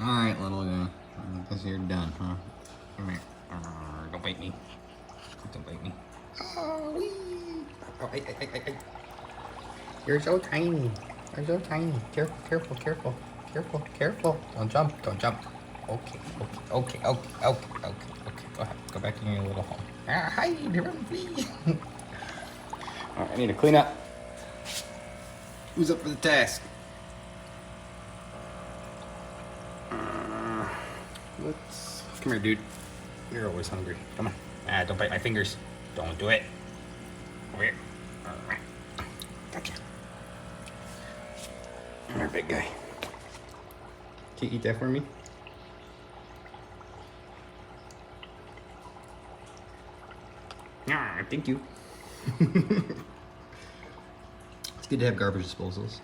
Alright, little guy. I guess you're done, huh? Come here. Don't bite me. Don't bite me. Oh, wee. Oh, ay. You're so tiny. You're so tiny. Careful, careful, careful. Careful, careful. Don't jump, don't jump. Okay. Go ahead. Go back in your little home. Hi, run, please. Alright, I need to clean up. Who's up for the task? Let's... Come here, dude. You're always hungry. Come on. Don't bite my fingers. Don't do it. Over here. Gotcha. Come here, big guy. Can you eat that for me? Thank you. It's good to have garbage disposals.